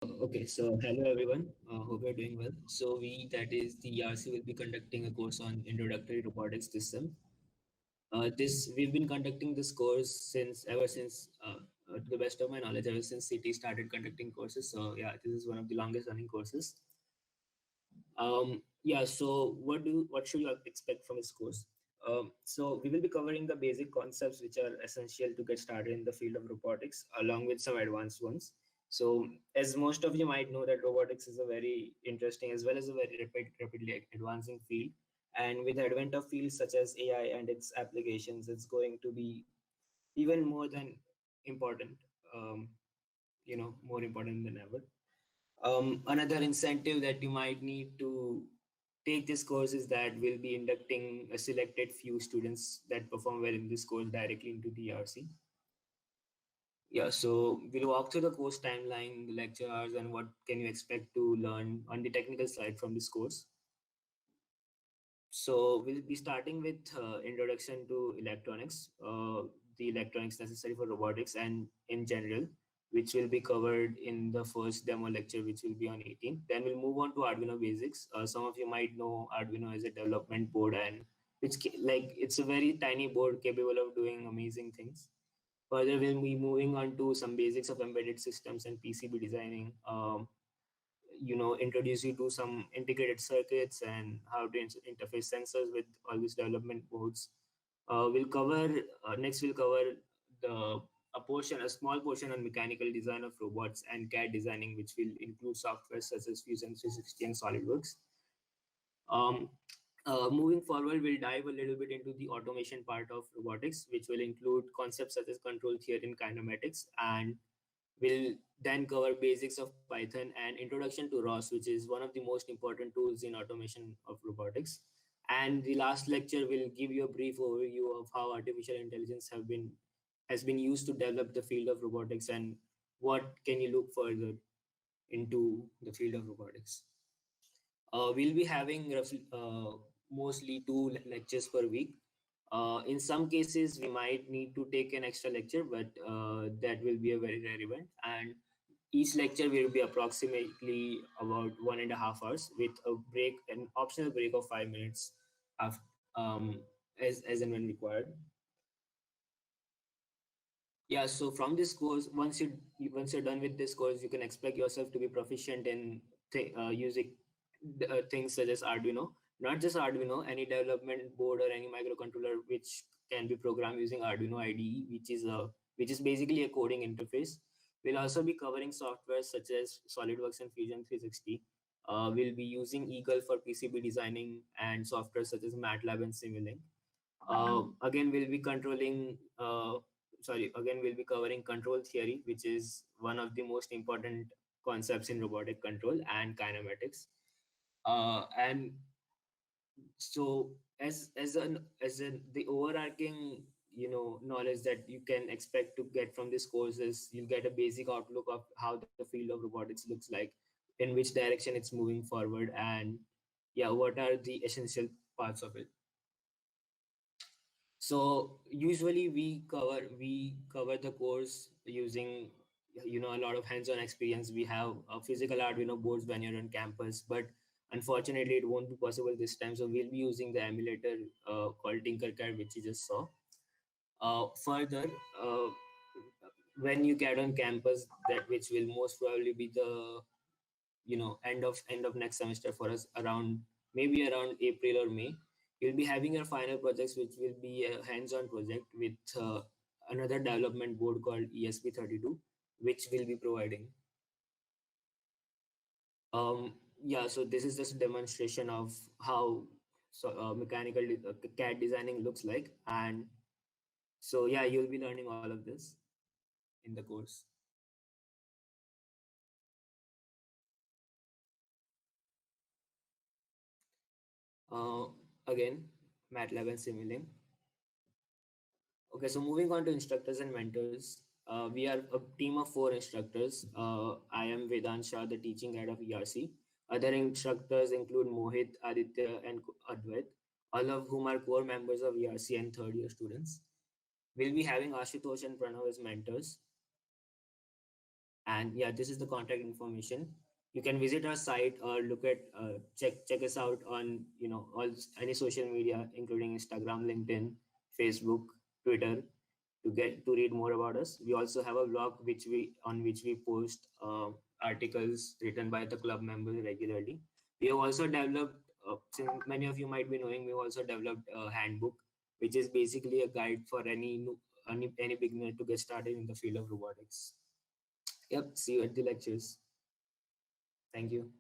Okay, so hello everyone. Hope you're doing well. So we, that is the ERC, will be conducting a course on introductory robotics this sem. This we've been conducting this course since ever since, to the best of my knowledge, ever since CT started conducting courses. So yeah, this is one of the longest running courses. Yeah. So what should you expect from this course? So we will be covering the basic concepts which are essential to get started in the field of robotics, along with some advanced ones. So, as most of you might know, that robotics is a very interesting as well as a very rapidly advancing field. And with the advent of fields such as AI and its applications, it's going to be even more than important. Um, more important than ever. Another incentive that you might need to take this course is that we'll be inducting a selected few students that perform well in this course directly into the ERC. Yeah, so we'll walk through the course timeline, the lecture hours, and what can you expect to learn on the technical side from this course. So we'll be starting with introduction to electronics, the electronics necessary for robotics and in general, which will be covered in the first demo lecture, which will be on 18. Then we'll move on to Arduino basics. Some of you might know Arduino as a development board, and it's a very tiny board capable of doing amazing things. Further, we'll be moving on to some basics of embedded systems and PCB designing. Introduce you to some integrated circuits and how to interface sensors with all these development boards. Next we'll cover the a small portion on mechanical design of robots and CAD designing, which will include software such as Fusion 360 and SolidWorks. Um, Moving forward, we'll dive a little bit into the automation part of robotics, which will include concepts such as control theory and kinematics, and we'll then cover basics of Python and introduction to ROS, which is one of the most important tools in automation of robotics. And the last lecture will give you a brief overview of how artificial intelligence has been used to develop the field of robotics and what can you look further into the field of robotics. We'll be having mostly two lectures per week. In some cases, we might need to take an extra lecture, but that will be a very rare event. And each lecture will be approximately about 1.5 hours with a break, an optional break of 5 minutes after, as and when required. Yeah, so from this course, once you're done with this course, you can expect yourself to be proficient in using things such as Arduino. Not just Arduino, any development board or any microcontroller which can be programmed using Arduino IDE, which is basically a coding interface. We'll also be covering software such as SolidWorks and Fusion 360. We'll be using Eagle for PCB designing and software such as MATLAB and Simulink. Again, we'll be again, we'll be covering control theory, which is one of the most important concepts in robotic control and kinematics. And so as an the overarching knowledge that you can expect to get from this course is you'll get a basic outlook of how the field of robotics looks like, in which direction it's moving forward, and yeah, what are the essential parts of it. So usually we cover the course using a lot of hands-on experience. We have physical Arduino boards when you're on campus, but unfortunately it won't be possible this time. So we'll be using the emulator called Tinkercad, which you just saw. Further, uh, when you get on campus, that which will most probably be the end of next semester for us, around maybe around April or May, you'll be having your final projects, which will be a hands-on project with another development board called ESP32, which will be providing. Yeah, so this is just a demonstration of how mechanical CAD designing looks like, and so yeah, you'll be learning all of this in the course. Uh, Again, MATLAB and Simulink. Okay, so moving on to instructors and mentors. We are a team of four instructors. I am Vedant Shah, the teaching head of ERC. Other instructors include Mohit, Aditya, and Advait, all of whom are core members of ERC and third year students. We'll be having Ashutosh and Pranav as mentors. And yeah, this is the contact information. You can visit our site or look at check us out on all any social media, including Instagram, LinkedIn, Facebook, Twitter, to read more about us. We also have a blog which we post articles written by the club members regularly. We have also developed, since many of you might be knowing, we also developed a handbook, which is basically a guide for any beginner to get started in the field of robotics. Yep, see you at the lectures. Thank you.